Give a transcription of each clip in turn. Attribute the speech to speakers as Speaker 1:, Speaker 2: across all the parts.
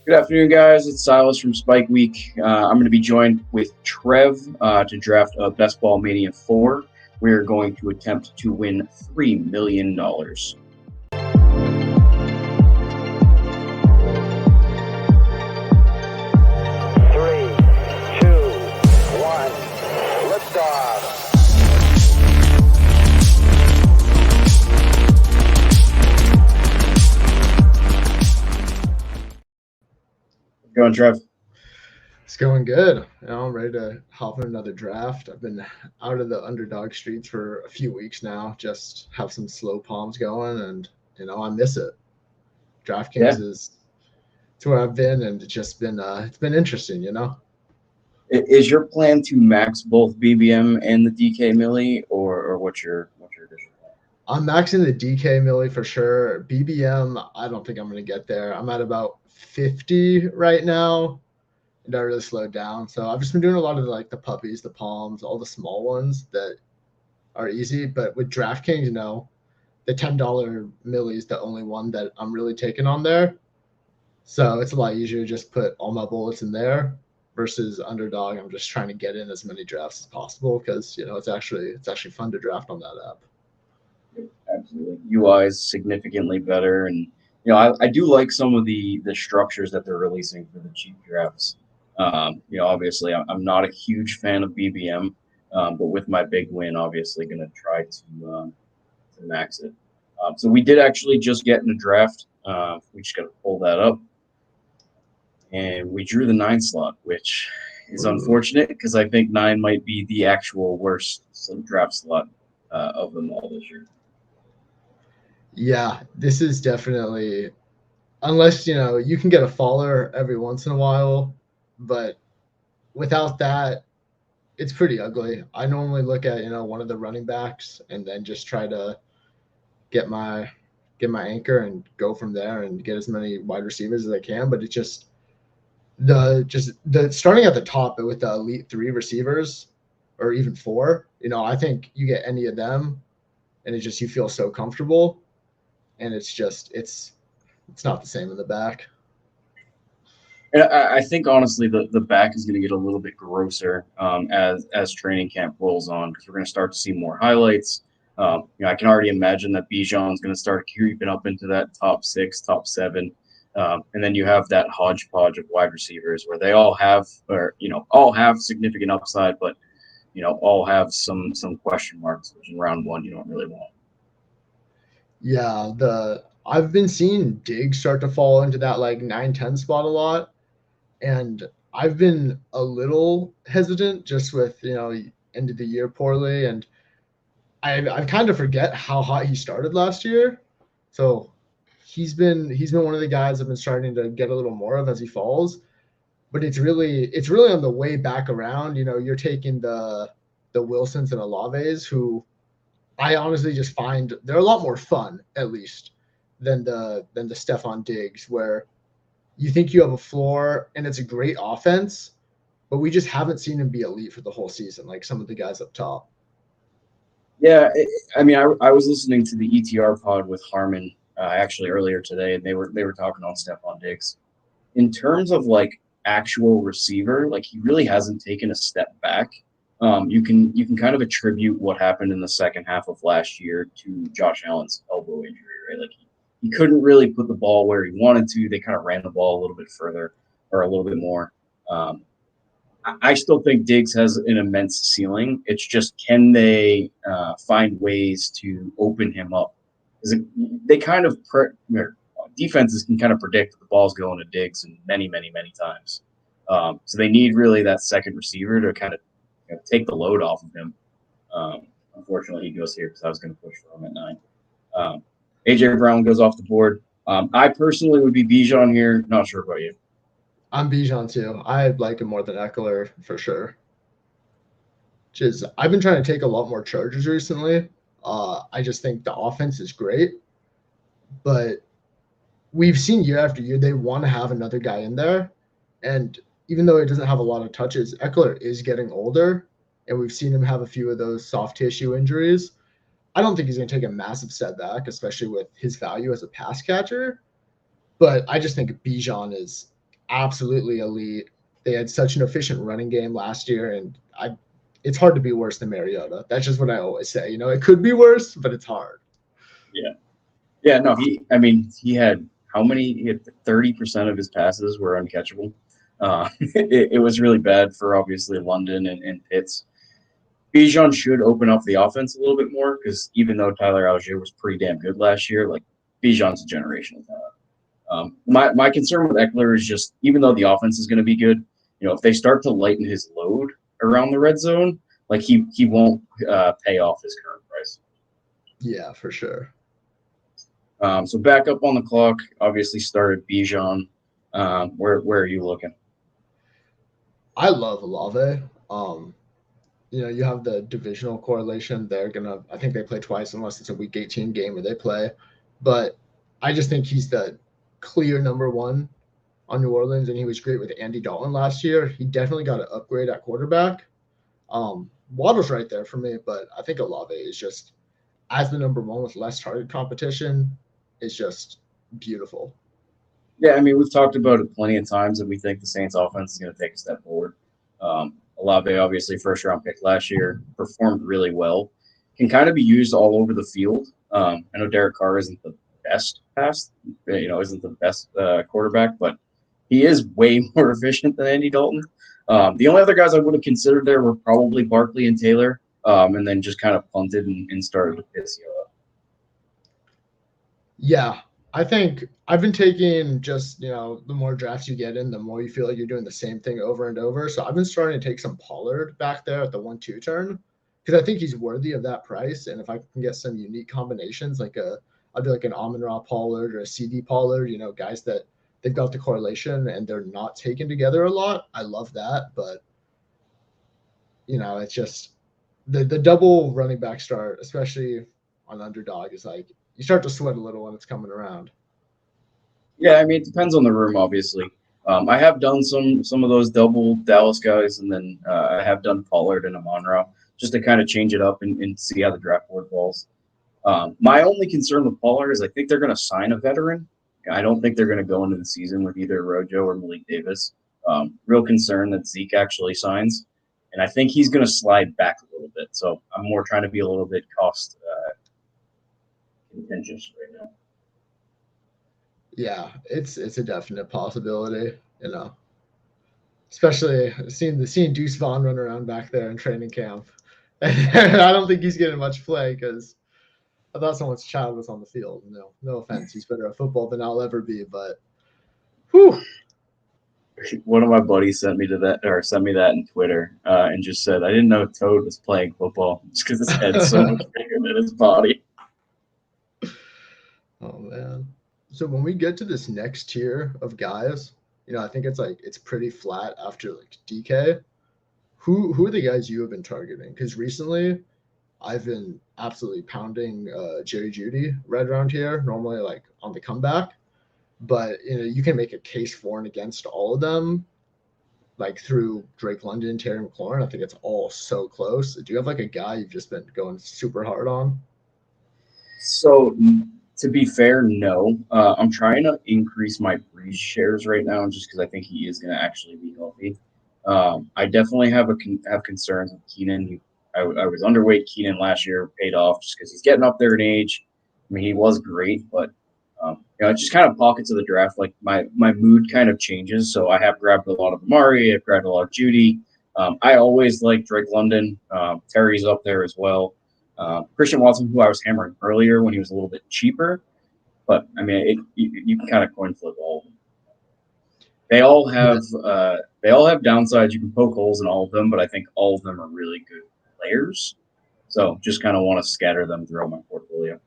Speaker 1: Good afternoon, guys. It's Silas from Spike Week. I'm going to be joined with Trev to draft a Best Ball Mania 4. We're going to attempt to win $3 million.
Speaker 2: Three, two, one, liftoff.
Speaker 1: Going, Trev.
Speaker 3: It's going good. I'm ready to hop in another draft. I've been out of the underdog streets for a few weeks now. Just have some slow palms going, and I miss it.
Speaker 1: Yeah.
Speaker 3: DraftKings is it's where I've been, and it's been interesting.
Speaker 1: Is your plan to max both BBM and the DK Millie, or what's your vision?
Speaker 3: I'm maxing the DK Millie for sure. BBM, I don't think I'm going to get there. I'm at about 50 right now, and I really slowed down. So I've just been doing a lot of the puppies, the palms, all the small ones that are easy. But with DraftKings, the $10 milli is the only one that I'm really taking on there. So it's a lot easier to just put all my bullets in there versus underdog. I'm just trying to get in as many drafts as possible because it's actually fun to draft on that app.
Speaker 1: Absolutely. UI is significantly better, and I do like some of the structures that they're releasing for the cheap drafts. Obviously, I'm not a huge fan of BBM, but with my big win, obviously, going to try to max it. So we did actually just get in a draft. We just got to pull that up, and we drew the 9 slot, which is unfortunate because I think 9 might be the actual worst draft slot of them all this year.
Speaker 3: Yeah, this is definitely, unless you can get a faller every once in a while, but without that, it's pretty ugly. I normally look at one of the running backs and then just try to get my anchor and go from there and get as many wide receivers as I can. But it's just the starting at the top with the elite 3 receivers or even 4. I think you get any of them, and it's just you feel so comfortable, and it's not the same in the back.
Speaker 1: And I think honestly the back is going to get a little bit grosser as training camp rolls on because we're going to start to see more highlights. I can already imagine that Bijan's going to start creeping up into that top 6, top 7, and then you have that hodgepodge of wide receivers where they all have significant upside, but all have some question marks, which in round 1 you don't really want.
Speaker 3: Yeah, I've been seeing Diggs start to fall into that 9-10 spot a lot. And I've been a little hesitant just with, end of the year poorly. And I kind of forget how hot he started last year. So he's been one of the guys I've been starting to get a little more of as he falls. But it's really on the way back around. You're taking the Wilsons and Olaves, who I honestly just find they're a lot more fun, at least, than the Stephon Diggs, where you think you have a floor and it's a great offense, but we just haven't seen him be elite for the whole season, like some of the guys up top.
Speaker 1: Yeah, I was listening to the ETR pod with Harmon actually earlier today, and they were talking on Stephon Diggs. In terms of actual receiver, he really hasn't taken a step back. You can kind of attribute what happened in the second half of last year to Josh Allen's elbow injury, right? He couldn't really put the ball where he wanted to. They kind of ran the ball a little bit further or a little bit more. I still think Diggs has an immense ceiling. It's just, can they find ways to open him up? They kind of defenses can kind of predict that the ball's going to Diggs many, many, many times. So they need really that second receiver to kind of take the load off of him. Unfortunately, he goes here because I was going to push for him at 9. AJ Brown goes off the board. I personally would be Bijan here. Not sure about you.
Speaker 3: I'm Bijan too. I like him more than Eckler for sure. I've been trying to take a lot more charges recently. I just think the offense is great, but we've seen year after year they want to have another guy in there, and even though he doesn't have a lot of touches, Eckler is getting older, and we've seen him have a few of those soft tissue injuries. I don't think he's going to take a massive setback, especially with his value as a pass catcher. But I just think Bijan is absolutely elite. They had such an efficient running game last year, and it's hard to be worse than Mariota. That's just what I always say. You know, it could be worse, but it's hard.
Speaker 1: Yeah. Yeah, no, he had how many? He had 30% of his passes were uncatchable. It was really bad for obviously London and Pitts. Bijan should open up the offense a little bit more because even though Tyler Algier was pretty damn good last year, like Bijan's a generational talent. My concern with Eckler is just even though the offense is going to be good, if they start to lighten his load around the red zone, like he won't pay off his current price.
Speaker 3: Yeah, for sure.
Speaker 1: So back up on the clock, obviously started Bijan. Where are you looking?
Speaker 3: I love Olave. You have the divisional correlation. I think they play twice unless it's a week 18 game where they play. But I just think he's the clear number one on New Orleans, and he was great with Andy Dalton last year. He definitely got an upgrade at quarterback. Waddle's right there for me, but I think Olave is just, as the number one with less target competition, is just beautiful.
Speaker 1: Yeah, I mean, we've talked about it plenty of times that we think the Saints offense is going to take a step forward. Olave, obviously, first round pick last year, performed really well. Can kind of be used all over the field. I know Derek Carr isn't the best isn't the best quarterback, but he is way more efficient than Andy Dalton. The only other guys I would have considered there were probably Barkley and Taylor, and then just kind of punted and started to piss you up.
Speaker 3: Yeah, I think I've been taking just, the more drafts you get in, the more you feel like you're doing the same thing over and over. So I've been starting to take some Pollard back there at the 1-2 turn because I think he's worthy of that price. And if I can get some unique combinations, I'll do like an Amon-Ra Pollard or a CD Pollard, guys that they've got the correlation and they're not taken together a lot. I love that. But, it's just the double running back start, especially on underdog, is like you start to sweat a little when it's coming around.
Speaker 1: Yeah, I mean, it depends on the room, obviously. I have done some of those double Dallas guys, and then I have done Pollard and Amon-Ra just to kind of change it up and see how the draft board falls. My only concern with Pollard is I think they're going to sign a veteran. I don't think they're going to go into the season with either Rojo or Malik Davis. Real concern that Zeke actually signs, and I think he's going to slide back a little bit. So I'm more trying to be a little bit cost contentious right now.
Speaker 3: Yeah, it's a definite possibility, especially seeing Deuce Vaughn run around back there in training camp. I don't think he's getting much play because I thought someone's child was on the field. No offense, he's better at football than I'll ever be, but whew.
Speaker 1: One of my buddies sent me that in Twitter and just said, I didn't know Toad was playing football just because his head's so much bigger than his body.
Speaker 3: Oh, man. So when we get to this next tier of guys, I think it's pretty flat after like DK. Who are the guys you have been targeting? Because recently I've been absolutely pounding Jerry Jeudy right around here, normally like on the comeback. But you can make a case for and against all of them, like through Drake London, Terry McLaurin. I think it's all so close. Do you have like a guy you've just been going super hard on?
Speaker 1: So to be fair, no. I'm trying to increase my Breeze shares right now just because I think he is going to actually be healthy. I definitely have concerns with Keenan. I was underweight Keenan last year, paid off just because he's getting up there in age. I mean, he was great, but it's just kind of pockets of the draft. Like my mood kind of changes. So I have grabbed a lot of Amari. I've grabbed a lot of Jeudy. I always like Drake London. Terry's up there as well. Christian Watson, who I was hammering earlier when he was a little bit cheaper, but I mean, you can kind of coin flip all of them. They all have downsides. You can poke holes in all of them, but I think all of them are really good players. So just kind of want to scatter them throughout my portfolio.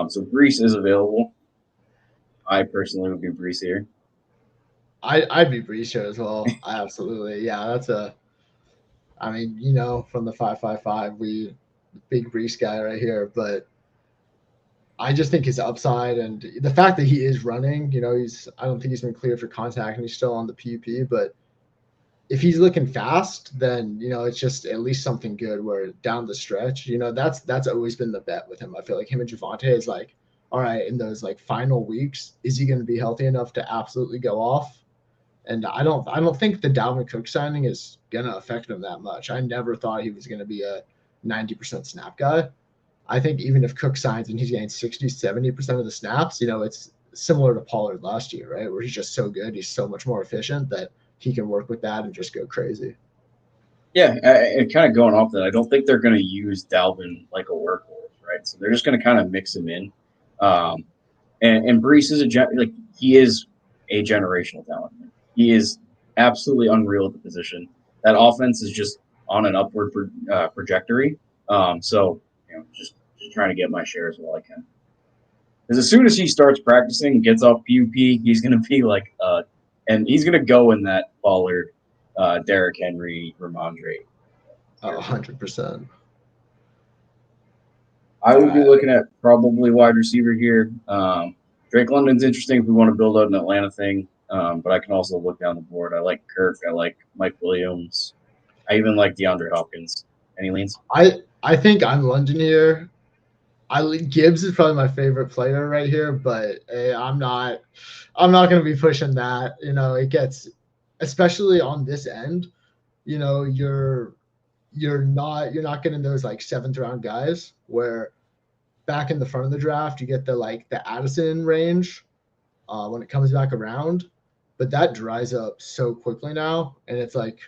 Speaker 1: So Brees is available. I personally would be Brees here.
Speaker 3: I'd be Brees here as well. Absolutely, yeah. I mean, from the 555, we big Brees guy right here, but I just think his upside and the fact that he is running, I don't think he's been cleared for contact and he's still on the PUP, but if he's looking fast, then, it's just at least something good where down the stretch, that's always been the bet with him. I feel like him and Javonte is like all right, in those like final weeks, is he going to be healthy enough to absolutely go off? And I don't think the Dalvin Cook signing is going to affect him that much. I never thought he was going to be a 90% snap guy. I think even if Cook signs and he's getting 60, 70% of the snaps, it's similar to Pollard last year, right? Where he's just so good, he's so much more efficient that he can work with that and just go crazy.
Speaker 1: Yeah, and kind of going off that, I don't think they're going to use Dalvin like a workhorse, right? So they're just going to kind of mix him in. Um, and Brees is he is a generational talent. He is absolutely unreal at the position. That offense is just on an upward trajectory. So just trying to get my share as well I can. Because as soon as he starts practicing and gets off PUP, he's going to be like, and he's going to go in that Pollard, Derrick Henry, Ramondre.
Speaker 3: 100%.
Speaker 1: I would be looking at probably wide receiver here. Drake London's interesting if we want to build out an Atlanta thing, but I can also look down the board. I like Kirk. I like Mike Williams. I even like DeAndre Hopkins. Any leans?
Speaker 3: I think I'm London here. Gibbs is probably my favorite player right here, but I'm not going to be pushing that. It gets, especially on this end, you're not getting those like 7th round guys where back in the front of the draft you get the Addison range when it comes back around, but that dries up so quickly now, and it's like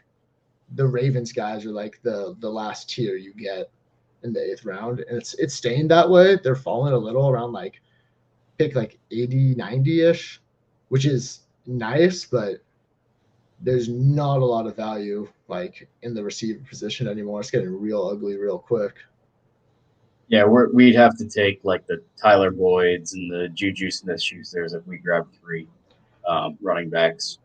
Speaker 3: the Ravens guys are like the last tier you get in the 8th round, and it's staying that way. They're falling a little around like pick like 80, 90-ish, which is nice, but there's not a lot of value like in the receiver position anymore. It's getting real ugly real quick.
Speaker 1: Yeah, we'd have to take like the Tyler Boyds and the Juju Smith-Schusters if we grab 3 running backs.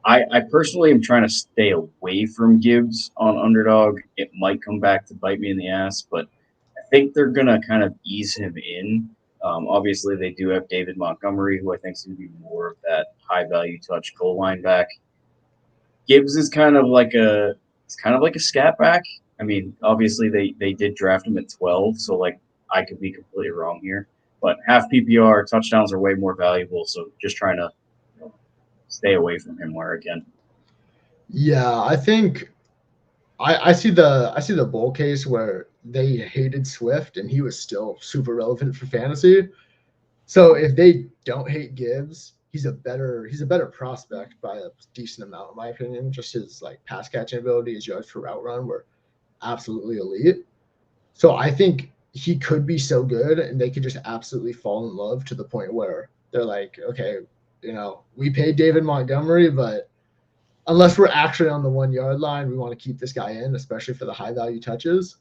Speaker 1: I personally am trying to stay away from Gibbs on underdog. It might come back to bite me in the ass, but I think they're going to kind of ease him in. Obviously, they do have David Montgomery, who I think is going to be more of that high value touch goal line back. Gibbs is kind of like a scat back. I mean, obviously they did draft him at 12, so like I could be completely wrong here. But half PPR touchdowns are way more valuable, so just trying to stay away from him where I can.
Speaker 3: Yeah, I think I see the bull case where they hated Swift and he was still super relevant for fantasy. So if they don't hate Gibbs, he's a better prospect by a decent amount, in my opinion. Just his like pass catching ability, his yards per route run were absolutely elite. So I think he could be so good, and they could just absolutely fall in love to the point where they're like, okay, we paid David Montgomery, but unless we're actually on the 1 yard line, we want to keep this guy in, especially for the high value touches.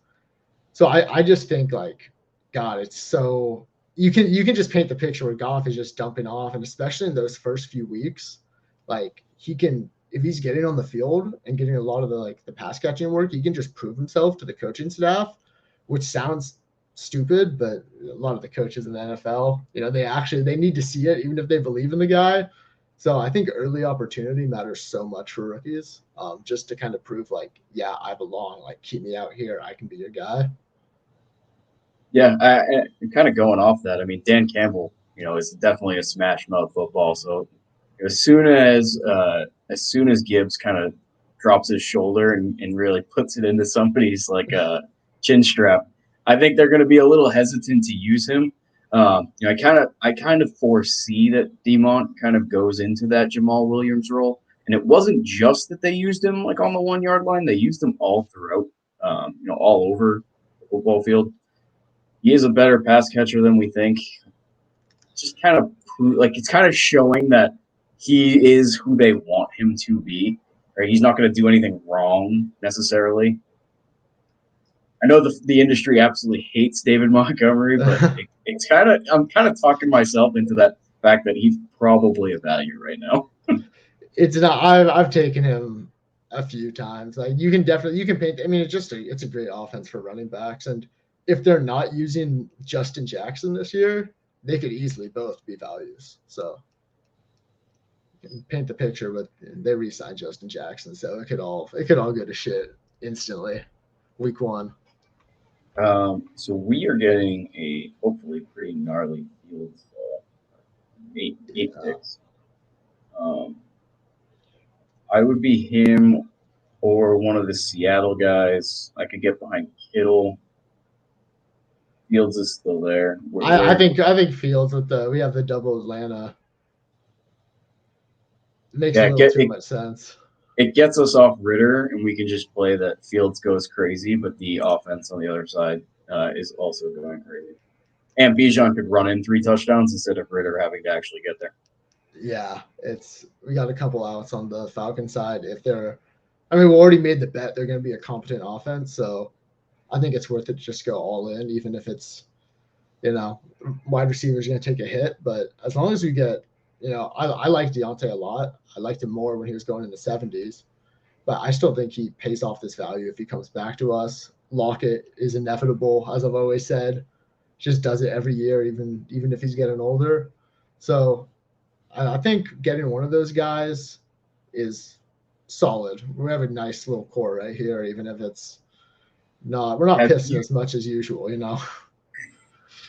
Speaker 3: So I just think like, God, it's so you can just paint the picture where Goff is just dumping off, and especially in those first few weeks, like he can, if he's getting on the field and getting a lot of the pass catching work, he can just prove himself to the coaching staff, which sounds stupid, but a lot of the coaches in the NFL, they need to see it even if they believe in the guy. So I think early opportunity matters so much for rookies, just to kind of prove like, yeah, I belong. Like, keep me out here. I can be your guy.
Speaker 1: Yeah, and kind of going off that, I mean, Dan Campbell, is definitely a smash mouth football. So as soon as Gibbs kind of drops his shoulder and really puts it into somebody's like chin strap, I think they're going to be a little hesitant to use him. I kind of foresee that Demont kind of goes into that Jamal Williams role, and it wasn't just that they used him like on the 1 yard line; they used him all throughout, all over the football field. He is a better pass catcher than we think. Just kind of it's kind of showing that he is who they want him to be. Right? He's not going to do anything wrong necessarily. I know the industry absolutely hates David Montgomery, but I'm kind of talking myself into that fact that he's probably a value right now.
Speaker 3: It's not. I've taken him a few times. Like you can paint. I mean, it's a great offense for running backs, and if they're not using Justin Jackson this year, they could easily both be values. So you can paint the picture, but they re-signed Justin Jackson, so it could all go to shit instantly. Week 1.
Speaker 1: So we are getting a hopefully pretty gnarly Fields eight
Speaker 3: Yeah.
Speaker 1: picks. I would be him or one of the Seattle guys. I could get behind Kittle. Fields is still there.
Speaker 3: I think Fields with we have the double Atlanta. It makes a
Speaker 1: Yeah,
Speaker 3: little too much sense.
Speaker 1: it gets us off Ritter, and we can just play that Fields goes crazy, but the offense on the other side is also going crazy. And Bijan could run in 3 touchdowns instead of Ritter having to actually get there.
Speaker 3: Yeah, we got a couple outs on the Falcon side. I mean, we already made the bet they're going to be a competent offense, so I think it's worth it to just go all in, even if it's wide receivers going to take a hit. But as long as we get, I like Deontay a lot. I liked him more when he was going in the 70s, but I still think he pays off this value if he comes back to us. Lockett is inevitable, as I've always said. Just does it every year, even if he's getting older. So I think getting one of those guys is solid. We have a nice little core right here, even if we're not
Speaker 1: Have
Speaker 3: pissing
Speaker 1: you
Speaker 3: as much as usual.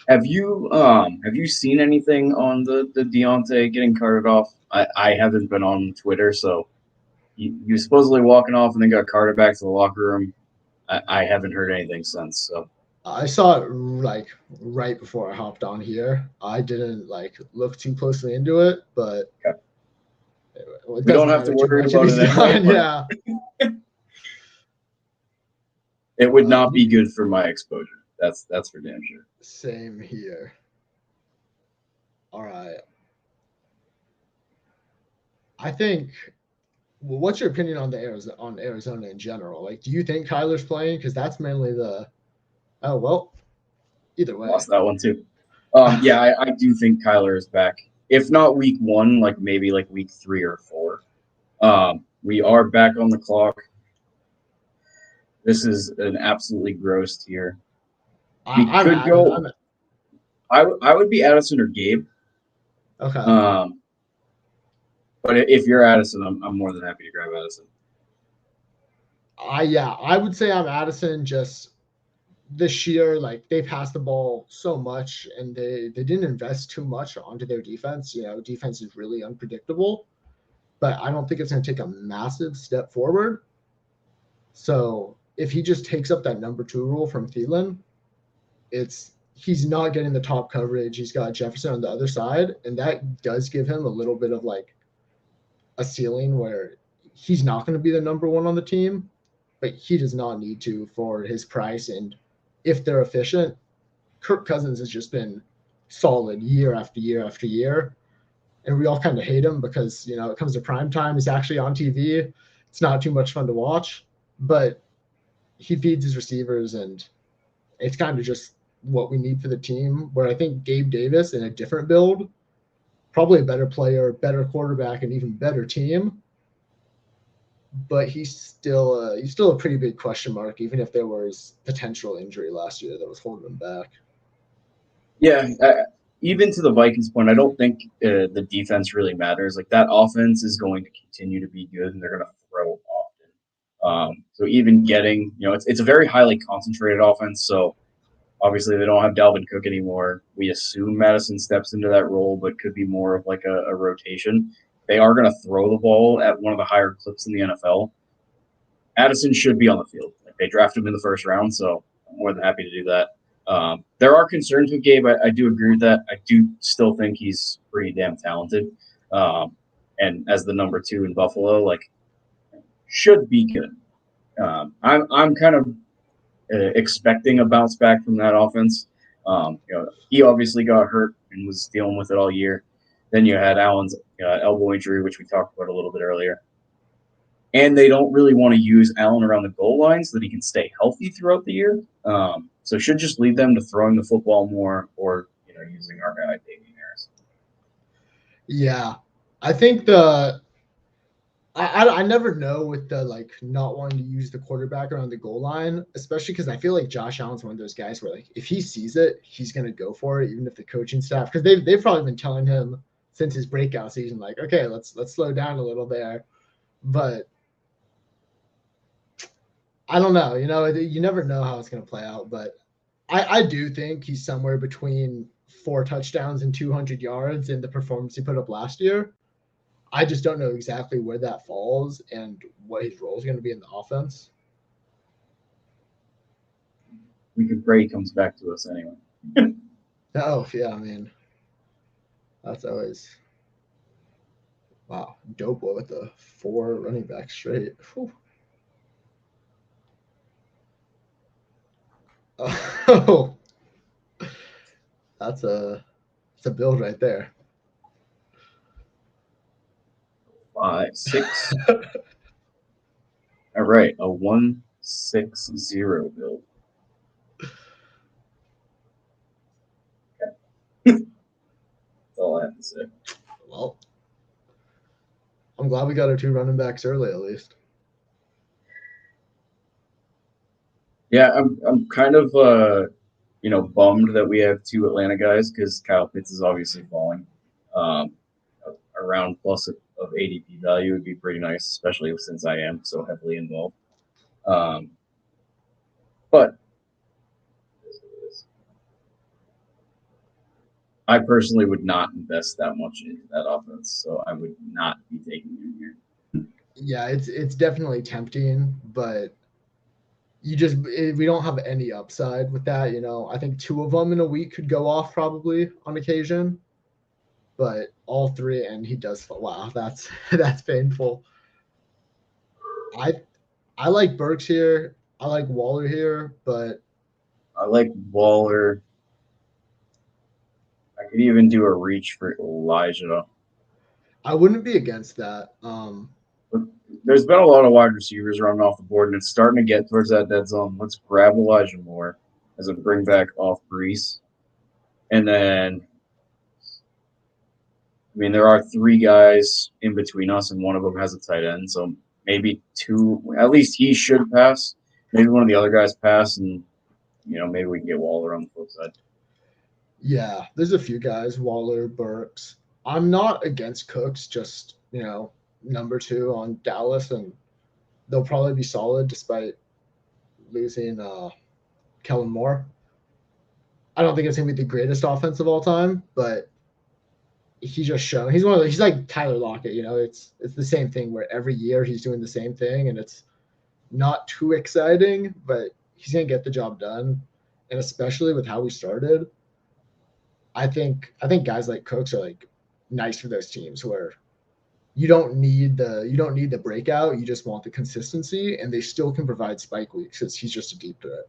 Speaker 1: have you seen anything on the Deontay getting carted off? I haven't been on Twitter, so you supposedly walking off and then got carted back to the locker room. I haven't heard anything since. So
Speaker 3: I saw it like right before I hopped on here. I didn't look too closely into it, but
Speaker 1: okay.
Speaker 3: it
Speaker 1: We don't
Speaker 3: doesn't
Speaker 1: have to
Speaker 3: matter too
Speaker 1: worry
Speaker 3: much if
Speaker 1: about
Speaker 3: he's
Speaker 1: it anyway.
Speaker 3: gone. Yeah.
Speaker 1: It would not be good for my exposure. That's for damn sure.
Speaker 3: Same here. All right. I think. Well, what's your opinion on Arizona in general? Like, do you think Kyler's playing? Because that's mainly the. Oh well. Either way.
Speaker 1: Lost that one too. Yeah, I do think Kyler is back. If not week 1, like maybe like week 3 or 4. We are back on the clock. This is an absolutely gross tier. We
Speaker 3: I'm
Speaker 1: could
Speaker 3: at it.
Speaker 1: go. I would be Addison or Gabe.
Speaker 3: Okay.
Speaker 1: Um, but if you're Addison, I'm more than happy to grab Addison.
Speaker 3: I would say I'm Addison. Just this year, like they passed the ball so much, and they didn't invest too much onto their defense. Defense is really unpredictable, but I don't think it's going to take a massive step forward. So if he just takes up that number 2 role from Thielen, he's not getting the top coverage. He's got Jefferson on the other side, and that does give him a little bit of like a ceiling where he's not going to be the number 1 on the team, but he does not need to for his price. And if they're efficient, Kirk Cousins has just been solid year after year after year. And we all kind of hate him because, it comes to prime time. He's actually on TV. It's not too much fun to watch, but he feeds his receivers, and it's kind of just what we need for the team. Where I think Gabe Davis in a different build, probably a better player, better quarterback, and even better team. But he's still a pretty big question mark, even if there was potential injury last year that was holding him back.
Speaker 1: Yeah, even to the Vikings point, I don't think the defense really matters. Like that offense is going to continue to be good, and they're going to throw often. So even getting, it's a very highly concentrated offense. So obviously they don't have Dalvin Cook anymore. We assume Madison steps into that role, but could be more of like a rotation. They are going to throw the ball at one of the higher clips in the NFL. Addison should be on the field. Like they drafted him in the first round, so I'm more than happy to do that. There are concerns with Gabe. I do agree with that. I do still think he's pretty damn talented. And as the number 2 in Buffalo, like should be good. I'm kind of expecting a bounce back from that offense. He obviously got hurt and was dealing with it all year. Then you had Allen's elbow injury, which we talked about a little bit earlier. And they don't really want to use Allen around the goal line so that he can stay healthy throughout the year. So should just lead them to throwing the football more or using our guy Damian Harris.
Speaker 3: Yeah, I think I never know with the not wanting to use the quarterback around the goal line, especially because I feel like Josh Allen's one of those guys where if he sees it, he's gonna go for it, even if the coaching staff, because they've probably been telling him since his breakout season, okay, let's slow down a little there, but I don't know, you never know how it's gonna play out, but I do think he's somewhere between 4 touchdowns and 200 yards in the performance he put up last year. I just don't know exactly where that falls and what his role is going to be in the offense.
Speaker 1: We can pray he comes back to us anyway.
Speaker 3: Oh, yeah, I mean, that's always wow. Dope with the 4 running backs straight. Whew. Oh, that's a build right there.
Speaker 1: 5, 6. All right, a 1-6-0 build. Okay. That's all I have to say.
Speaker 3: Well, I'm glad we got our 2 running backs early at least.
Speaker 1: Yeah, I'm kind of bummed that we have 2 Atlanta guys because Kyle Pitts is obviously falling. Around plus of ADP value would be pretty nice, especially since I am so heavily involved. But I personally would not invest that much into that offense, so I would not be taking him here.
Speaker 3: Yeah, it's definitely tempting, but we don't have any upside with that. I think 2 of them in a week could go off probably on occasion, but all 3, and he does. Wow, that's painful. I like Burks here. I like Waller here, but
Speaker 1: I like Waller. I could even do a reach for Elijah.
Speaker 3: I wouldn't be against that.
Speaker 1: There's been a lot of wide receivers running off the board, and it's starting to get towards that dead zone. Let's grab Elijah Moore as a bring back off Brees. And then, I mean, there are 3 guys in between us, and one of them has a tight end. So maybe 2, at least he should pass. Maybe one of the other guys pass, and, maybe we can get Waller on the flip side.
Speaker 3: Yeah, there's a few guys, Waller, Burks. I'm not against Cooks, just, number 2 on Dallas, and they'll probably be solid despite losing Kellen Moore. I don't think it's going to be the greatest offense of all time, but he's just shown he's he's like Tyler Lockett. It's the same thing where every year he's doing the same thing, and it's not too exciting, but he's going to get the job done. And especially with how we started, I think guys like Cooks are like nice for those teams where you don't need the breakout, you just want the consistency, and they still can provide spike weeks because he's just a deep threat.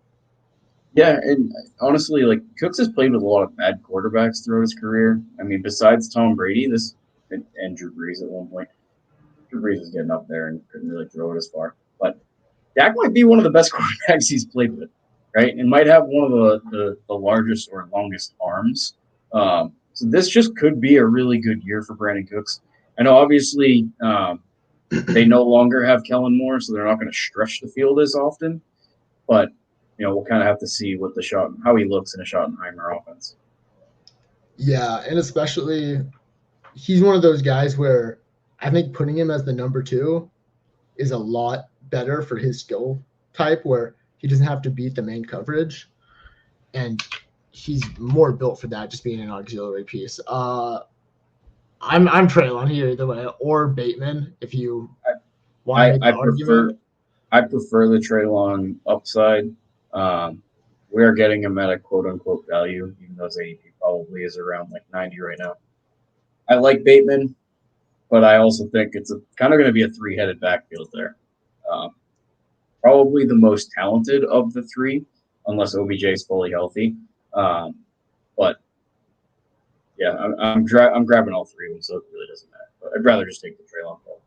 Speaker 1: Yeah, and honestly, like Cooks has played with a lot of bad quarterbacks throughout his career. I mean, besides Tom Brady, and Drew Brees at one point. Drew Brees was getting up there and couldn't really throw it as far. But Dak might be one of the best quarterbacks he's played with, right? And might have one of the largest or longest arms. So this just could be a really good year for Brandon Cooks. I know, obviously, they no longer have Kellen Moore, so they're not going to stretch the field as often. But we'll kind of have to see how he looks in a Schottenheimer offense.
Speaker 3: Yeah, and especially he's one of those guys where I think putting him as the number 2 is a lot better for his skill type, where he doesn't have to beat the main coverage, and he's more built for that, just being an auxiliary piece. I'm Traylon here either way, or Bateman if you want to make the argument.
Speaker 1: I prefer the Traylon upside. We are getting him at a quote-unquote value, even though his ADP probably is around like 90 right now. I like Bateman, but I also think it's kind of going to be a 3-headed backfield there. Probably the most talented of the 3, unless OBJ is fully healthy. But yeah, I'm grabbing all 3 of them, so it really doesn't matter. But I'd rather just take the Traylon ball.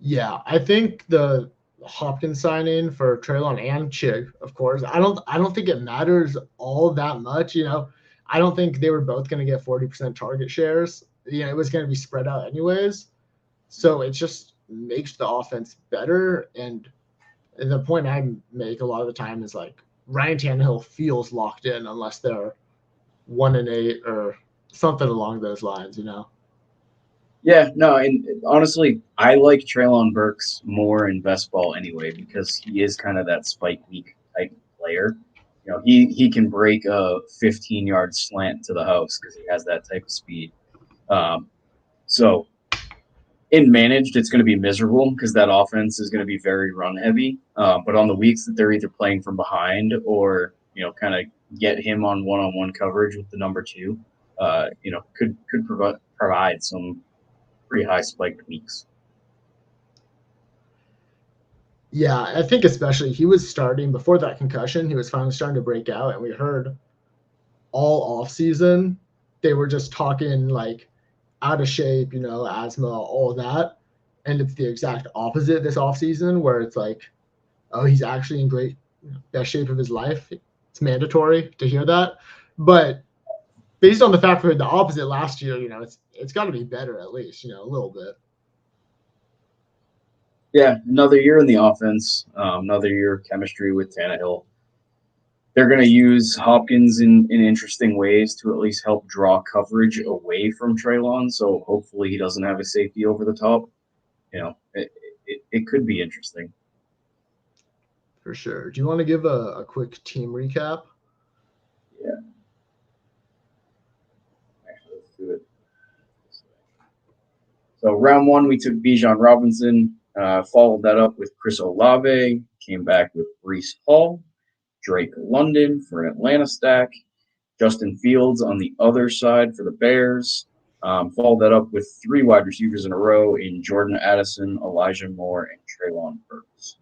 Speaker 3: Yeah, I think the Hopkins signing for Traylon and Chig, of course. I don't think it matters all that much. I don't think they were both going to get 40% target shares. It was going to be spread out anyways. So it just makes the offense better. And the point I make a lot of the time is like Ryan Tannehill feels locked in unless they're 1-8 or something along those lines.
Speaker 1: Yeah, no, and honestly, I like Treylon Burks more in best ball anyway because he is kind of that spike week type player. he can break a 15-yard slant to the house because he has that type of speed. So in managed, it's going to be miserable because that offense is going to be very run heavy. But on the weeks that they're either playing from behind or kind of get him on one-on-one coverage with the number two, could provide some pretty high spiked weeks.
Speaker 3: Yeah, I think especially he was starting before that concussion. He was finally starting to break out, and we heard all off season they were just talking like out of shape, asthma, all that. And it's the exact opposite this off season where it's like, oh, he's actually in great best shape of his life. It's mandatory to hear that, but based on the fact we heard the opposite last year, it's got to be better at least, a little bit.
Speaker 1: Yeah, another year in the offense, another year of chemistry with Tannehill. They're going to use Hopkins in interesting ways to at least help draw coverage away from Treylon. So hopefully he doesn't have a safety over the top. It could be interesting.
Speaker 3: For sure. Do you want to give a quick team recap?
Speaker 1: Yeah. Actually, let's do it. So round one, we took Bijan Robinson, followed that up with Chris Olave, came back with Breece Hall, Drake London for an Atlanta stack, Justin Fields on the other side for the Bears, followed that up with 3 wide receivers in a row in Jordan Addison, Elijah Moore, and Treylon Burks.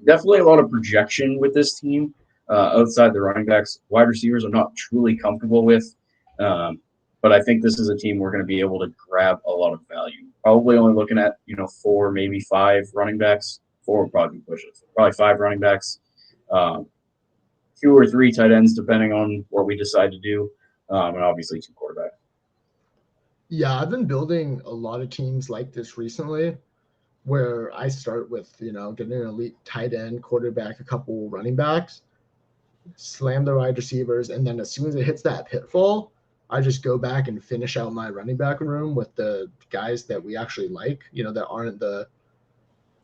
Speaker 1: Definitely a lot of projection with this team outside the running backs. Wide receivers I'm not truly comfortable with, but I think this is a team we're going to be able to grab a lot of value. Probably only looking at 4, maybe 5 running backs. 4 would probably be pushing it. Probably 5 running backs. 2 or 3 tight ends, depending on what we decide to do, and obviously 2 quarterbacks.
Speaker 3: Yeah, I've been building a lot of teams like this recently where I start with, getting an elite tight end, quarterback, a couple running backs, slam the wide receivers, and then as soon as it hits that pitfall, I just go back and finish out my running back room with the guys that we actually like, that aren't the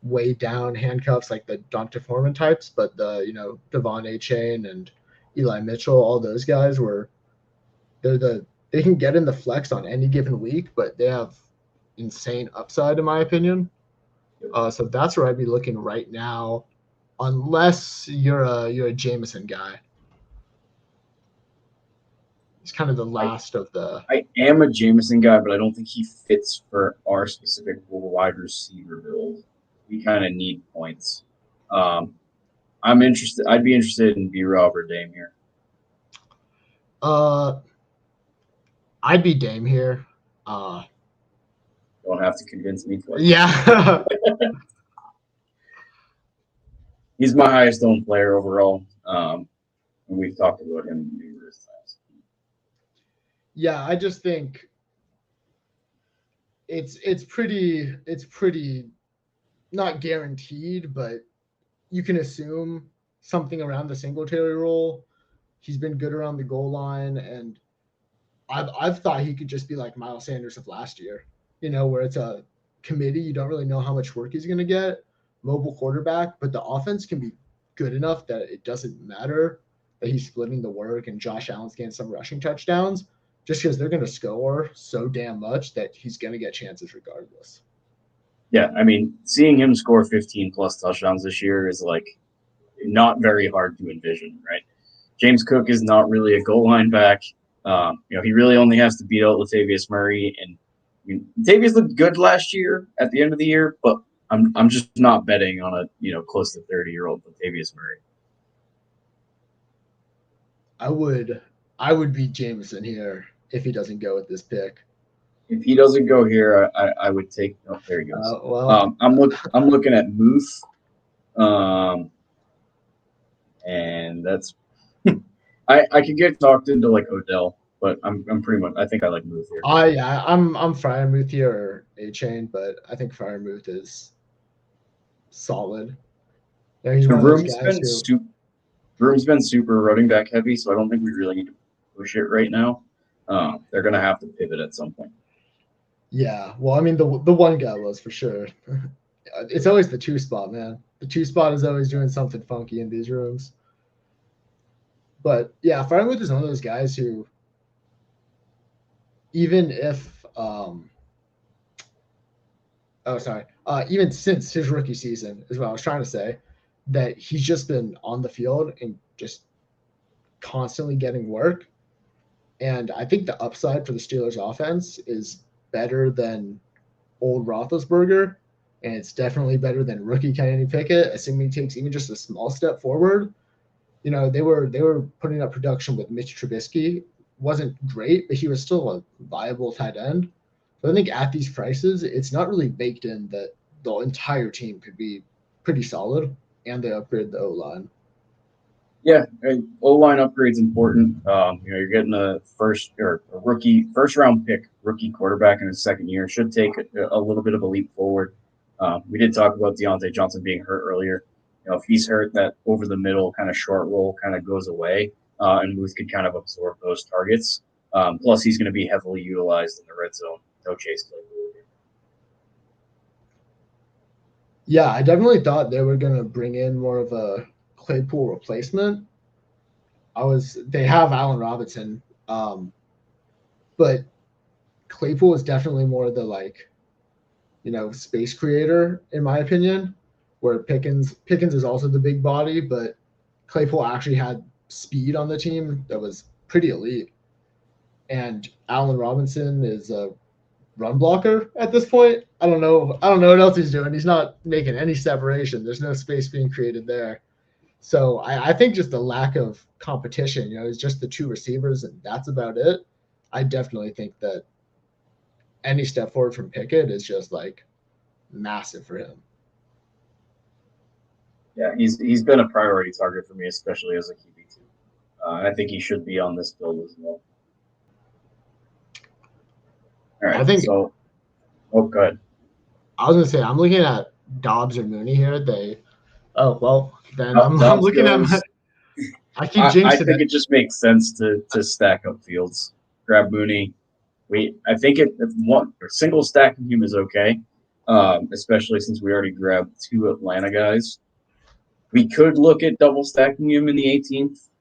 Speaker 3: way down handcuffs like the Dante Foreman types, but the Devon A-Chain and Eli Mitchell, all those guys they can get in the flex on any given week, but they have insane upside in my opinion. So that's where I'd be looking right now, unless you're a Jameson guy. He's kind of the last of the.
Speaker 1: I am a Jameson guy, but I don't think he fits for our specific wide receiver build. We kind of need points. I'm interested. I'd be interested in B-Rob or Dame here.
Speaker 3: I'd be Dame here.
Speaker 1: Don't have to convince me twice.
Speaker 3: Yeah.
Speaker 1: He's my highest owned player overall. And we've talked about him numerous times.
Speaker 3: Yeah, I just think it's pretty not guaranteed, but you can assume something around the Singletary role. He's been good around the goal line, and I've thought he could just be like Miles Sanders of last year, where it's a committee. You don't really know how much work he's going to get, mobile quarterback, but the offense can be good enough that it doesn't matter that he's splitting the work and Josh Allen's getting some rushing touchdowns, just because they're going to score so damn much that he's going to get chances regardless.
Speaker 1: Yeah, I mean, seeing him score 15-plus touchdowns this year is not very hard to envision, right? James Cook is not really a goal line back. He really only has to beat out Latavius Murray, and Latavius looked good last year at the end of the year, but I'm just not betting on a close to 30-year-old Latavius Murray.
Speaker 3: I would be Jameson here if he doesn't go with this pick.
Speaker 1: If he doesn't go here, I would take. Oh, there he goes. I'm looking at Muth, and that's. I could get talked into Odell, but I'm pretty much. I think I like Muth here.
Speaker 3: I'm Freiermuth here or A-Chain, but I think Freiermuth is solid. Yeah, he's one of those guys who.
Speaker 1: Room's been super running back heavy, so I don't think we really need to push it right now. They're gonna have to pivot at some point.
Speaker 3: Yeah, well, I mean, the one guy was for sure. It's always the 2 spot, man. The 2 spot is always doing something funky in these rooms. But yeah, Freiermuth is one of those guys who, even if even since his rookie season is what I was trying to say, that he's just been on the field and just constantly getting work. And I think the upside for the Steelers offense is better than old Roethlisberger, and it's definitely better than rookie Kenny Pickett, assuming he takes even just a small step forward. They were putting up production with Mitch Trubisky. Wasn't great, but he was still a viable tight end. So I think at these prices, it's not really baked in that the entire team could be pretty solid, and they upgrade the O line.
Speaker 1: Yeah, O line upgrade's important. You're getting a first round pick rookie quarterback in his second year. Should take a little bit of a leap forward. We did talk about Deontay Johnson being hurt earlier. If he's hurt, that over the middle kind of short roll kind of goes away, and Muth could kind of absorb those targets. Plus, he's going to be heavily utilized in the red zone. No Chase Claypool.
Speaker 3: Yeah, I definitely thought they were going to bring in more of a Claypool replacement. They have Allen Robinson, but Claypool is definitely more the space creator in my opinion. Where Pickens is also the big body, but Claypool actually had speed on the team that was pretty elite. And Allen Robinson is a run blocker at this point. I don't know what else he's doing. He's not making any separation. There's no space being created there. So I think just the lack of competition, it's just the two receivers and that's about it. I definitely think that any step forward from Pickett is just like massive for him.
Speaker 1: Yeah, he's been a priority target for me, especially as a QB2. I think he should be on this build as well. All right, go ahead.
Speaker 3: I was gonna say I'm looking at Dobbs or Mooney here. I'm looking at. I keep jinxing
Speaker 1: I think it just makes sense to stack up Fields, grab Mooney. I think one single stacking him is okay, especially since we already grabbed two Atlanta guys. We could look at double stacking him in the 18th,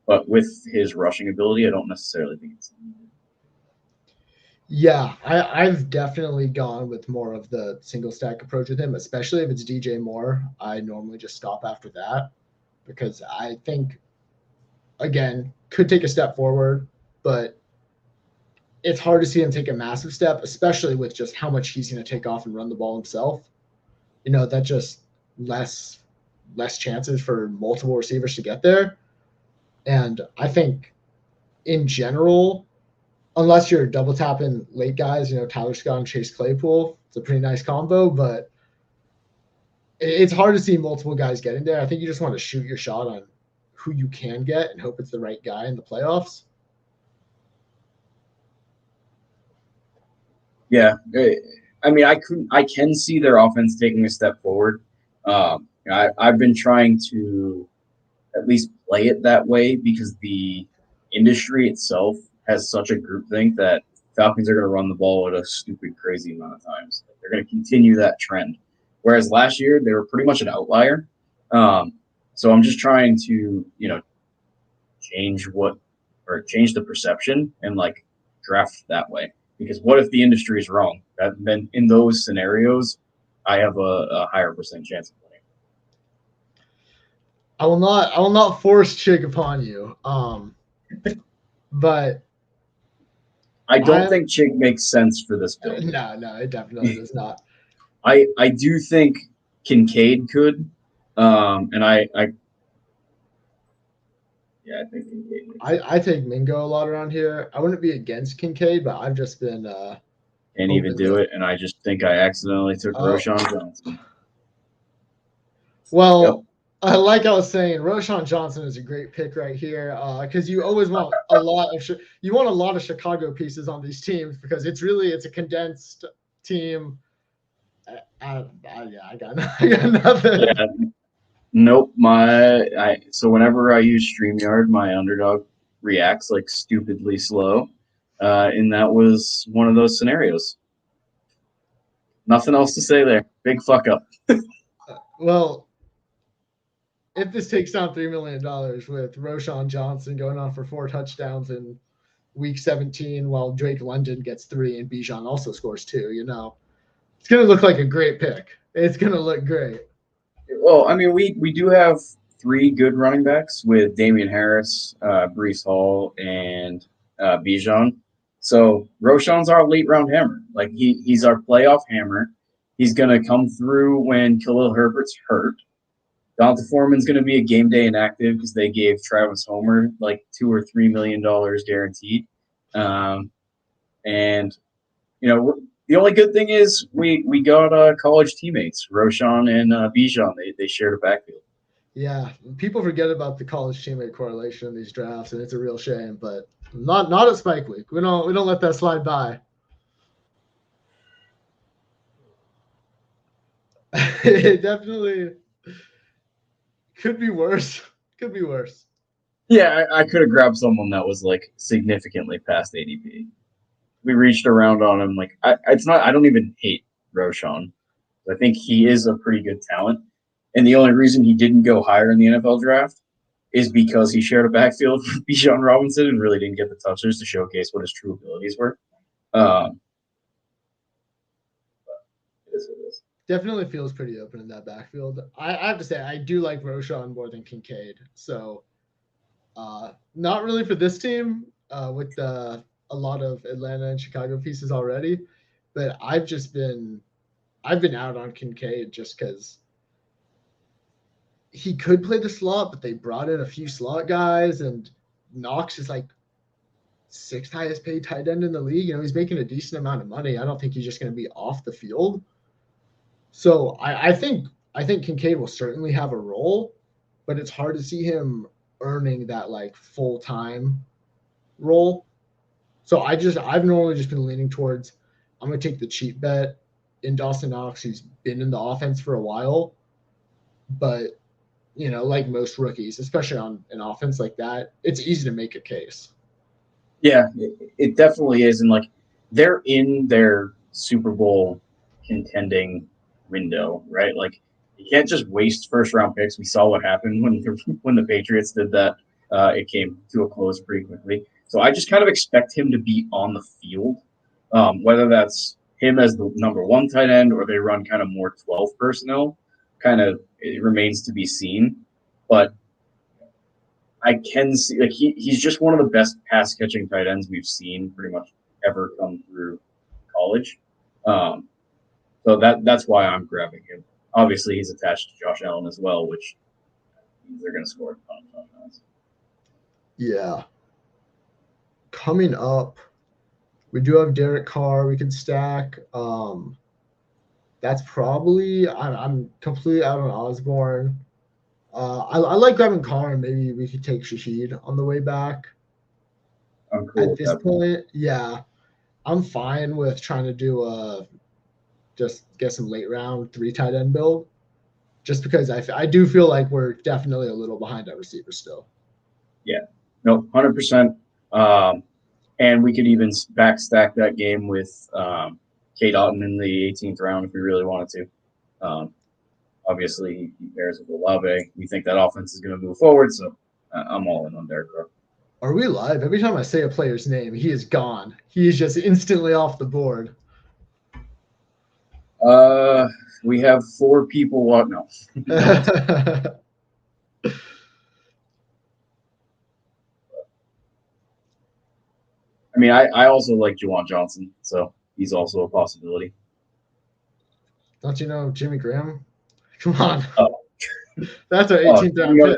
Speaker 1: but with his rushing ability, I don't necessarily think it's needed.
Speaker 3: Yeah, I've definitely gone with more of the single stack approach with him, especially if it's DJ Moore. I normally just stop after that because I think, again, could take a step forward, but it's hard to see him take a massive step, especially with just how much he's going to take off and run the ball himself. That just less chances for multiple receivers to get there. And I think in general, unless you're double tapping late guys, Tyler Scott and Chase Claypool, it's a pretty nice combo, but it's hard to see multiple guys getting there. I think you just want to shoot your shot on who you can get and hope it's the right guy in the playoffs.
Speaker 1: Yeah, I mean, I can see their offense taking a step forward. I've been trying to at least play it that way because the industry itself has such a groupthink that Falcons are going to run the ball at a stupid, crazy amount of times. They're going to continue that trend. Whereas last year they were pretty much an outlier. So I'm just trying to, change the perception and draft that way. Because what if the industry is wrong? Then in those scenarios, I have a higher percent chance of winning.
Speaker 3: I will not force Chig upon you. But
Speaker 1: I don't think Chig makes sense for this build.
Speaker 3: No, it definitely does not.
Speaker 1: I do think Kincaid could, and I think Kincaid.
Speaker 3: I take Mingo a lot around here. I wouldn't be against Kincaid, but I've just been
Speaker 1: can't even do it, and I just think I accidentally took Roschon Johnson.
Speaker 3: Well, like I was saying, Roschon Johnson is a great pick right here because you always want a lot of Chicago pieces on these teams because it's a condensed team. I got nothing.
Speaker 1: Yeah. Nope. So whenever I use StreamYard, my underdog reacts stupidly slow, and that was one of those scenarios. Nothing else to say there. Big fuck up.
Speaker 3: Well, if this takes down $3 million with Roshan Johnson going on for 4 touchdowns in week 17 while Drake London gets 3 and Bijan also scores 2, it's going to look like a great pick. It's going to look great.
Speaker 1: Well, I mean, we do have 3 good running backs with Damian Harris, Brees Hall, and Bijan. So Roshan's our late round hammer. Like he's our playoff hammer. He's gonna come through when Khalil Herbert's hurt. Donta Foreman's gonna be a game day inactive because they gave Travis Homer like $2 or $3 million guaranteed. And the only good thing is we got college teammates, Roshan and Bijan. They shared a backfield.
Speaker 3: Yeah, people forget about the college teammate correlation in these drafts, and it's a real shame. But not at Spike Week. We don't let that slide by. It definitely could be worse. Could be worse.
Speaker 1: Yeah, I could have grabbed someone that was like significantly past ADP. We reached around on him. Like it's not. I don't even hate Roshan. I think he is a pretty good talent, and the only reason he didn't go higher in the NFL draft is because he shared a backfield with Bijan Robinson and really didn't get the touches to showcase what his true abilities were. It is what it is.
Speaker 3: Definitely feels pretty open in that backfield. I have to say I do like Roshan more than Kincaid. So not really for this team with a lot of Atlanta and Chicago pieces already, but I've been out on Kincaid just because he could play the slot, but they brought in a few slot guys, and Knox is like 6th highest paid tight end in the league. He's making a decent amount of money. I don't think he's just going to be off the field. So I think Kincaid will certainly have a role, but it's hard to see him earning that like full-time role. So I've normally just been leaning towards I'm going to take the cheap bet in Dawson Knox, who's been in the offense for a while, but like most rookies, especially on an offense like that, it's easy to make a case.
Speaker 1: Yeah, it definitely is, and like they're in their Super Bowl contending window, right? Like you can't just waste first round picks. We saw what happened when the Patriots did that. It came to a close pretty quickly. So I just kind of expect him to be on the field, whether that's him as the number 1 tight end or they run kind of more 12 personnel. Kind of it remains to be seen, but I can see like he's just one of the best pass catching tight ends we've seen pretty much ever come through college. So that's why I'm grabbing him. Obviously, he's attached to Josh Allen as well, which means they're going to score a ton of touchdowns.
Speaker 3: Yeah. Coming up, we do have Derek Carr. We can stack. That's probably I'm completely out on Osborne. I like grabbing Carr, and maybe we could take Shahid on the way back.
Speaker 1: I'm cool
Speaker 3: At this point, yeah, I'm fine with trying to do just get some late round 3 tight end build, just because I do feel like we're definitely a little behind at receiver still.
Speaker 1: Yeah, no, 100%. And we could even backstack that game with Kate Otten in the 18th round if we really wanted to. Obviously, he pairs with Olave. We think that offense is going to move forward, so I'm all in on Derek Carr.
Speaker 3: Are we live? Every time I say a player's name, he is gone. He is just instantly off the board.
Speaker 1: We have 4 people. What? No. I mean, I also like Juwan Johnson, so he's also a possibility.
Speaker 3: Don't you know Jimmy Graham? Come on.
Speaker 1: Oh.
Speaker 3: That's our 18th round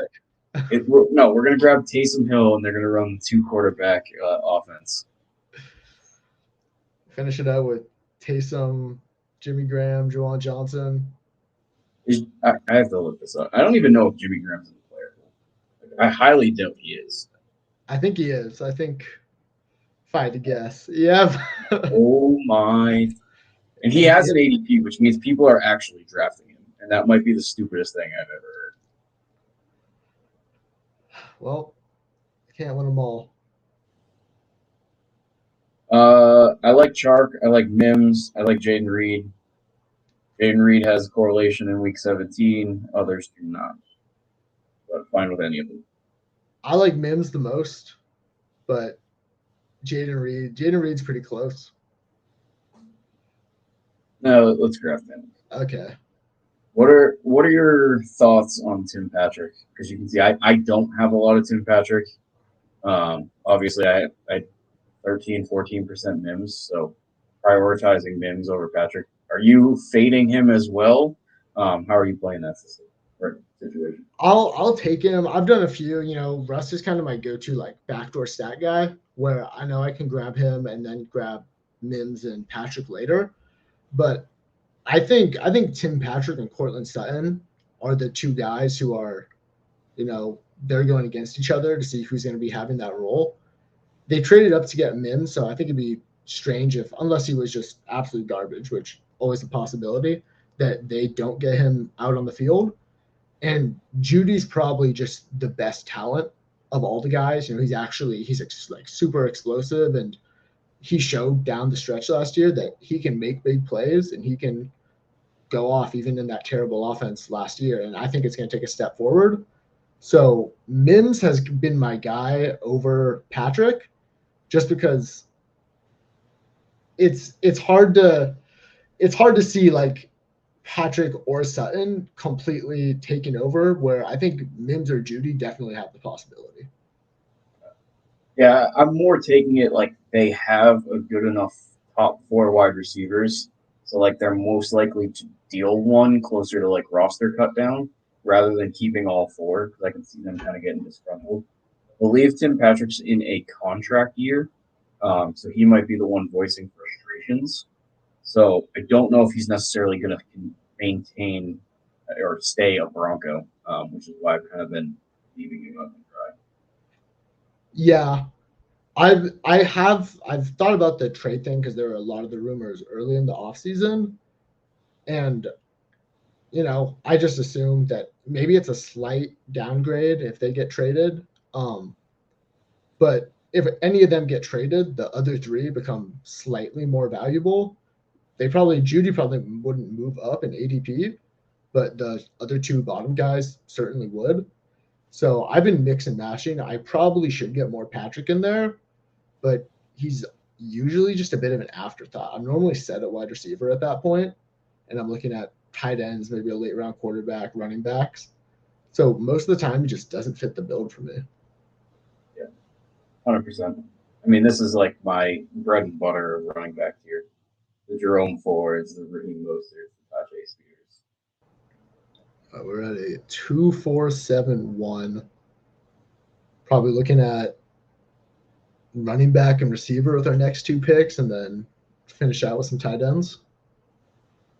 Speaker 3: pick.
Speaker 1: We're going to grab Taysom Hill, and they're going to run 2 quarterback offense.
Speaker 3: Finish it out with Taysom, Jimmy Graham, Juwan Johnson.
Speaker 1: I have to look this up. I don't even know if Jimmy Graham's a player. I highly doubt he is.
Speaker 3: I think he is. I think if I had to guess. Yeah.
Speaker 1: Oh, my. And he has an ADP, which means people are actually drafting him. And that might be the stupidest thing I've ever heard.
Speaker 3: Well, I can't win them all.
Speaker 1: I like Chark. I like Mims. I like Jaden Reed. Jaden Reed has a correlation in week 17. Others do not. but fine with any of them.
Speaker 3: I like Mims the most, but Jaden Reed's pretty close.
Speaker 1: No, let's draft him.
Speaker 3: Okay.
Speaker 1: What are your thoughts on Tim Patrick? Because you can see I don't have a lot of Tim Patrick. Obviously, I 13-14% Mims, so prioritizing Mims over Patrick. Are you fading him as well? How are you playing that situation?
Speaker 3: I'll take him. I've done a few. Russ is kind of my go-to like backdoor stat guy, where I know I can grab him and then grab Mims and Patrick later. But I think Tim Patrick and Cortland Sutton are the two guys who are, they're going against each other to see who's going to be having that role. They traded up to get Mims, so I think it'd be strange unless he was just absolute garbage, which always a possibility, that they don't get him out on the field. And Judy's probably just the best talent of all the guys. He's like super explosive, and he showed down the stretch last year that he can make big plays and he can go off even in that terrible offense last year. And I think it's going to take a step forward. So Mims has been my guy over Patrick, just because it's hard to see like Patrick or Sutton completely taken over, where I think Mims or Judy definitely have the possibility.
Speaker 1: Yeah, I'm more taking it like they have a good enough top 4 wide receivers, so like they're most likely to deal one closer to like roster cut down rather than keeping all 4, because I can see them kind of getting disgruntled. I believe Tim Patrick's in a contract year, so he might be the one voicing frustrations. So I don't know if he's necessarily going to maintain or stay a Bronco, which is why I've kind of been leaving him up and dry.
Speaker 3: Yeah, I've thought about the trade thing because there were a lot of the rumors early in the offseason, and I just assumed that maybe it's a slight downgrade if they get traded. But if any of them get traded, the other 3 become slightly more valuable. Judy probably wouldn't move up in ADP, but the other 2 bottom guys certainly would. So I've been mix and matching. I probably should get more Patrick in there, but he's usually just a bit of an afterthought. I'm normally set at wide receiver at that point, and I'm looking at tight ends, maybe a late round quarterback, running backs. So most of the time, he just doesn't fit the build for me.
Speaker 1: Yeah, 100%. I mean, this is like my bread and butter running back here. The Jerome Fords, the Raheem Mostert, the Tajay Spears.
Speaker 3: We're at a 2-4-7-1. Probably looking at running back and receiver with our next 2 picks, and then finish out with some tight ends.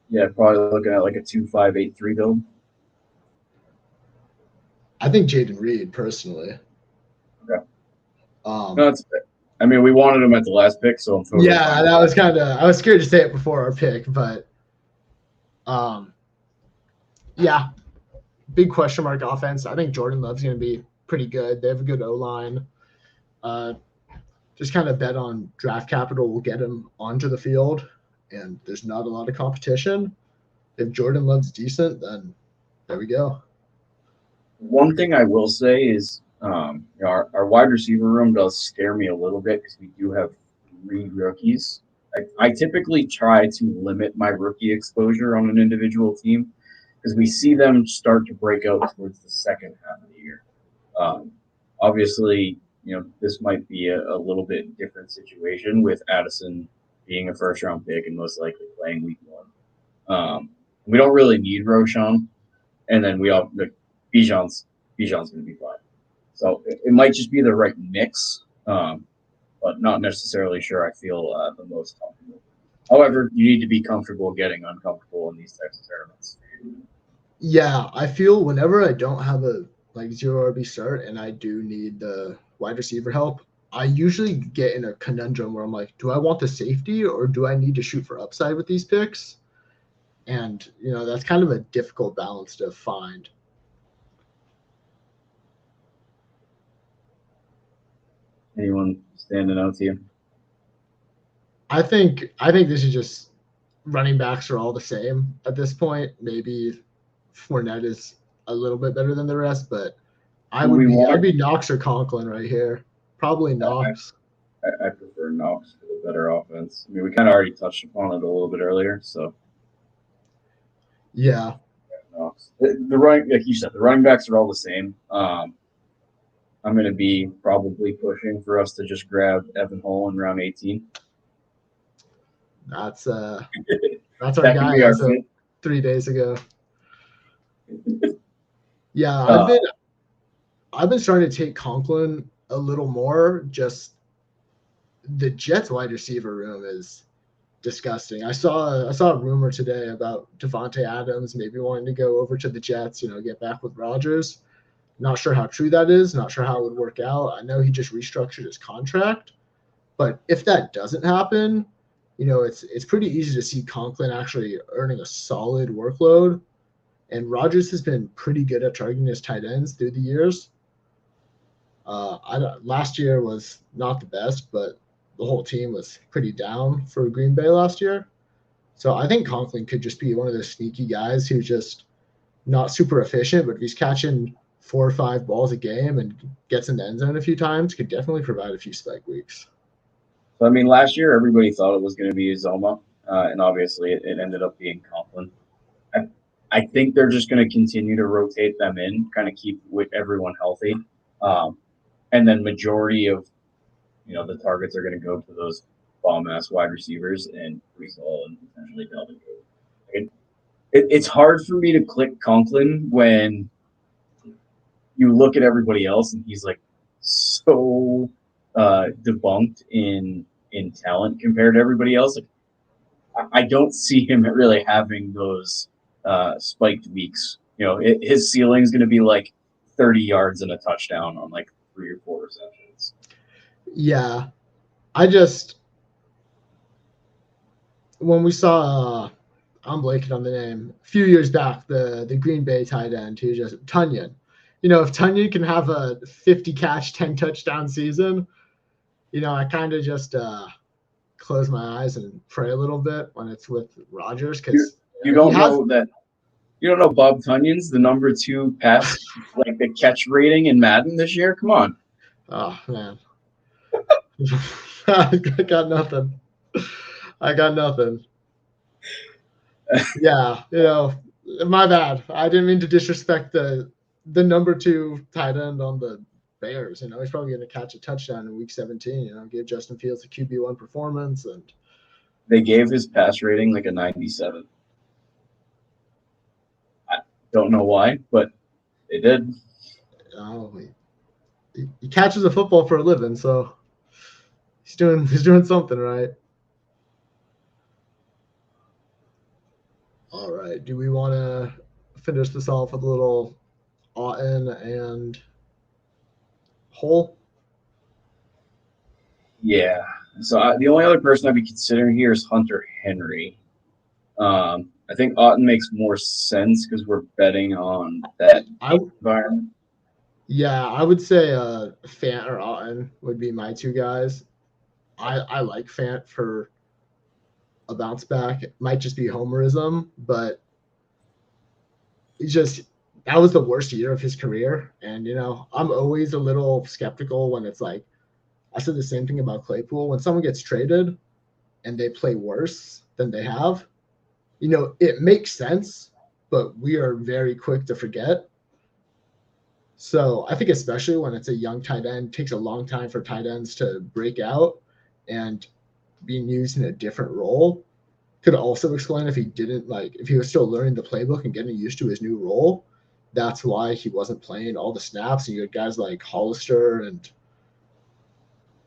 Speaker 1: Yeah, probably looking at like a 2-5-8-3 build.
Speaker 3: I think Jaden Reed personally.
Speaker 1: Okay. No, that's fair. I mean, we wanted him at the last pick, so I'm totally
Speaker 3: yeah, that was kind of. I was scared to say it before our pick, but, yeah, big question mark offense. I think Jordan Love's going to be pretty good. They have a good O-line. Just kind of bet on draft capital will get him onto the field, and there's not a lot of competition. If Jordan Love's decent, then there we go.
Speaker 1: One thing I will say is our wide receiver room does scare me a little bit because we do have 3 rookies. I typically try to limit my rookie exposure on an individual team because we see them start to break out towards the second half of the year. Obviously, this might be a little bit different situation with Addison being a first-round pick and most likely playing week 1. We don't really need Roshan, and then Bijan's going to be fine. So it might just be the right mix, but not necessarily sure I feel the most comfortable. However, you need to be comfortable getting uncomfortable in these types of tournaments.
Speaker 3: Yeah, I feel whenever I don't have a 0 RB start and I do need the wide receiver help, I usually get in a conundrum where I'm like, do I want the safety or do I need to shoot for upside with these picks? And, that's kind of a difficult balance to find.
Speaker 1: Anyone standing out to you?
Speaker 3: I think this is just running backs are all the same at this point. Maybe Fournette is a little bit better than the rest, but I'd be Knox or Conklin right here. Probably Knox.
Speaker 1: I prefer Knox for the better offense. I mean, we kind of already touched upon it a little bit earlier, so
Speaker 3: Yeah.
Speaker 1: Knox. The running, like you said, the running backs are all the same. I'm going to be probably pushing for us to just grab Evan Hull in round 18.
Speaker 3: That's our
Speaker 1: That
Speaker 3: guy
Speaker 1: could be our
Speaker 3: as of
Speaker 1: fit.
Speaker 3: 3 days ago. Yeah, I've been starting to take Conklin a little more. Just the Jets wide receiver room is disgusting. I saw a rumor today about Devontae Adams maybe wanting to go over to the Jets, get back with Rodgers. Not sure how true that is, not sure how it would work out. I know he just restructured his contract, but if that doesn't happen, it's pretty easy to see Conklin actually earning a solid workload. And Rodgers has been pretty good at targeting his tight ends through the years. Last year was not the best, but the whole team was pretty down for Green Bay last year. So I think Conklin could just be one of those sneaky guys who's just not super efficient, but if he's catching 4 or 5 balls a game and gets in the end zone a few times, could definitely provide a few spike weeks.
Speaker 1: So, I mean, last year everybody thought it was going to be Uzoma, and obviously it ended up being Conklin. I think they're just going to continue to rotate them in, kind of keep everyone healthy. And then majority of, the targets are going to go to those bomb-ass wide receivers and Brees Hall and potentially Dalvin Cook. It's hard for me to click Conklin when you look at everybody else and he's like so debunked in talent compared to everybody else. Like, I don't see him really having those spiked weeks. His ceiling is going to be like 30 yards and a touchdown on like 3 or 4 receptions.
Speaker 3: Yeah, when we saw, I'm blanking on the name, a few years back, the Green Bay tight end who just Tunyon. If Tunyon can have a 50 catch, 10 touchdown season, I kind of just close my eyes and pray a little bit when it's with Rodgers because
Speaker 1: you don't know Bob Tunyon's the number 2 pass, like the catch rating in Madden this year. Come on.
Speaker 3: Oh man, I got nothing. Yeah, my bad. I didn't mean to disrespect the number 2 tight end on the Bears. He's probably going to catch a touchdown in week 17. Give Justin Fields a QB1 performance, and
Speaker 1: they gave his pass rating like a 97. I don't know why, but they did.
Speaker 3: He catches a football for a living, so he's doing something right. All right. Do we want to finish this off with a little Otten and Hull?
Speaker 1: Yeah. So the only other person I'd be considering here is Hunter Henry. I think Otten makes more sense because we're betting on that environment.
Speaker 3: Yeah, I would say Fant or Otten would be my 2 guys. I like Fant for a bounce back. It might just be homerism, but that was the worst year of his career. And, I'm always a little skeptical when it's like, I said the same thing about Claypool. When someone gets traded and they play worse than they have, it makes sense, but we are very quick to forget. So I think especially when it's a young tight end, it takes a long time for tight ends to break out, and being used in a different role could also explain if he was still learning the playbook and getting used to his new role. That's why he wasn't playing all the snaps. And you had guys like Hollister and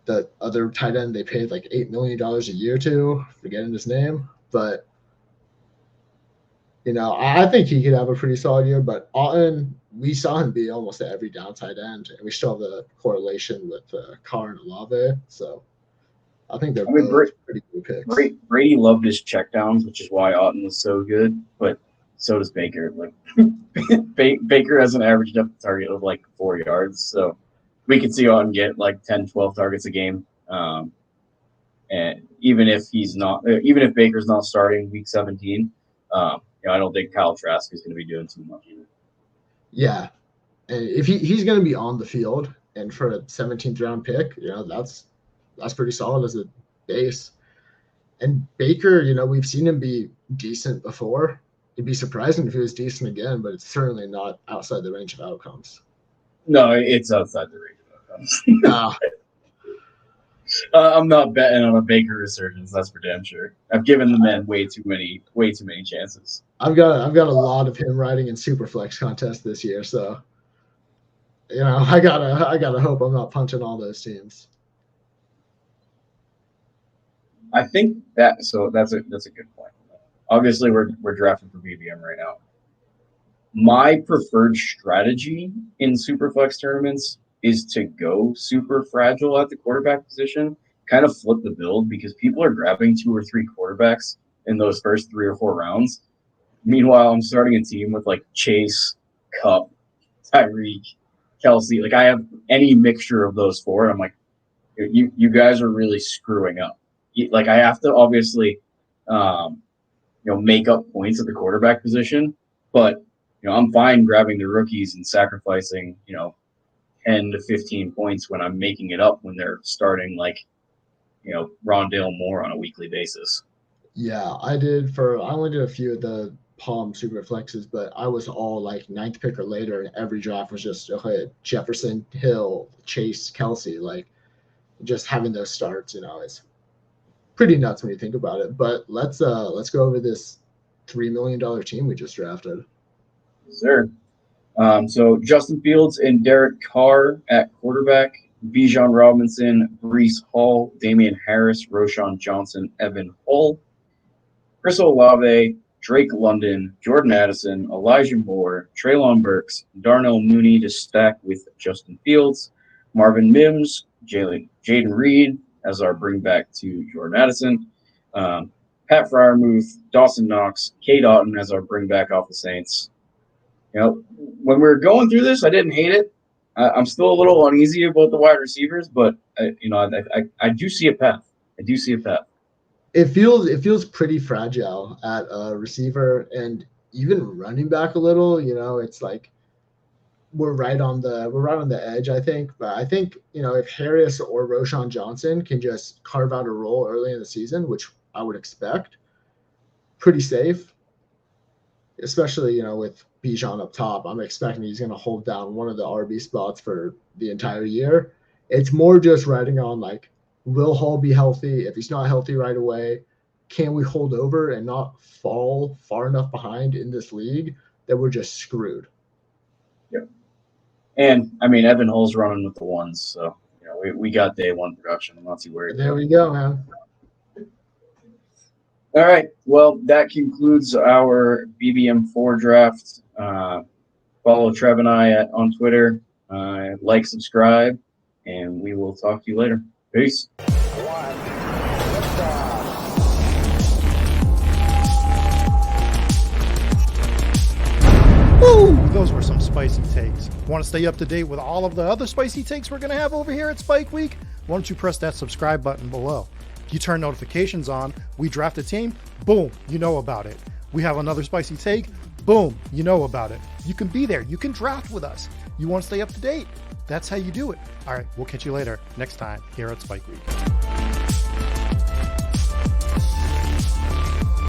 Speaker 3: the other tight end they paid like $8 million a year to, forgetting his name. But, I think he could have a pretty solid year. But Otten, we saw him be almost at every down tight end. And we still have the correlation with Carr and Olave. So I think they're both pretty good picks.
Speaker 1: Brady loved his checkdowns, which is why Otten was so good. But so does Baker. Like Baker has an average depth target of like 4 yards. So we could see Otten get like 10, 12 targets a game. And even if Baker's not starting week 17, I don't think Kyle Trask is going to be doing too much either.
Speaker 3: Yeah. And if he's going to be on the field, and for a 17th round pick, that's pretty solid as a base. And Baker, we've seen him be decent before. It'd be surprising if he was decent again, but it's certainly not outside the range of outcomes.
Speaker 1: No, it's outside the range of outcomes.
Speaker 3: Ah,
Speaker 1: I'm not betting on a Baker resurgence. That's for damn sure. I've given the man way too many chances.
Speaker 3: I've got a lot of him riding in Superflex contest this year, so I gotta hope I'm not punching all those teams.
Speaker 1: I think that's a good point. Obviously, we're drafting for BBM right now. My preferred strategy in Superflex tournaments is to go super fragile at the quarterback position, kind of flip the build, because people are grabbing 2 or 3 quarterbacks in those first 3 or 4 rounds. Meanwhile, I'm starting a team with like Chase, Cup, Tyreek, Kelsey. Like I have any mixture of those 4. And I'm like, you guys are really screwing up. Like I have to obviously, make up points at the quarterback position, but I'm fine grabbing the rookies and sacrificing 10 to 15 points when I'm making it up when they're starting like Rondale Moore on a weekly basis.
Speaker 3: Yeah, I only did a few of the Palm super flexes, but I was all like 9th pick or later, and every draft was just Jefferson, Hill, Chase, Kelsey. Like just having those starts, is pretty nuts when you think about it. But let's go over this $3 million team we just drafted.
Speaker 1: Sure. So Justin Fields and Derek Carr at quarterback, Bijan Robinson, Breece Hall, Damian Harris, Roshan Johnson, Evan Hull, Chris Olave, Drake London, Jordan Addison, Elijah Moore, Treylon Burks, Darnell Mooney to stack with Justin Fields, Marvin Mims, Jaden Reed as our bring back to Jordan Addison, Pat Freiermuth, Dawson Knox, Cade Otton as our bring back off the Saints. When we were going through this, I didn't hate it. I'm still a little uneasy about the wide receivers, but I do see a path. I do see a path.
Speaker 3: It feels pretty fragile at a receiver and even running back a little. It's like we're right on the edge, I think. But I think if Harris or Roshan Johnson can just carve out a role early in the season, which I would expect, pretty safe. Especially with Bijan up top, I'm expecting he's going to hold down one of the RB spots for the entire year. It's more just riding on like, will Hall be healthy? If he's not healthy right away, can we hold over and not fall far enough behind in this league that we're just screwed?
Speaker 1: Yeah. And I mean, Evan Hull's running with the ones, so we got day one production. I'm not too worried.
Speaker 3: There we go, man.
Speaker 1: All right. Well, that concludes our BBM4 draft. Follow Trev and I on Twitter. Like, subscribe, and we will talk to you later. Peace.
Speaker 4: Woo! Those were some spicy takes. Want to stay up to date with all of the other spicy takes we're going to have over here at Spike Week? Why don't you press that subscribe button below? You turn notifications on, we draft a team, boom, you know about it. We have another spicy take, boom, you know about it. You can be there. You can draft with us. You want to stay up to date? That's how you do it. All right, we'll catch you later next time here at Spike Week.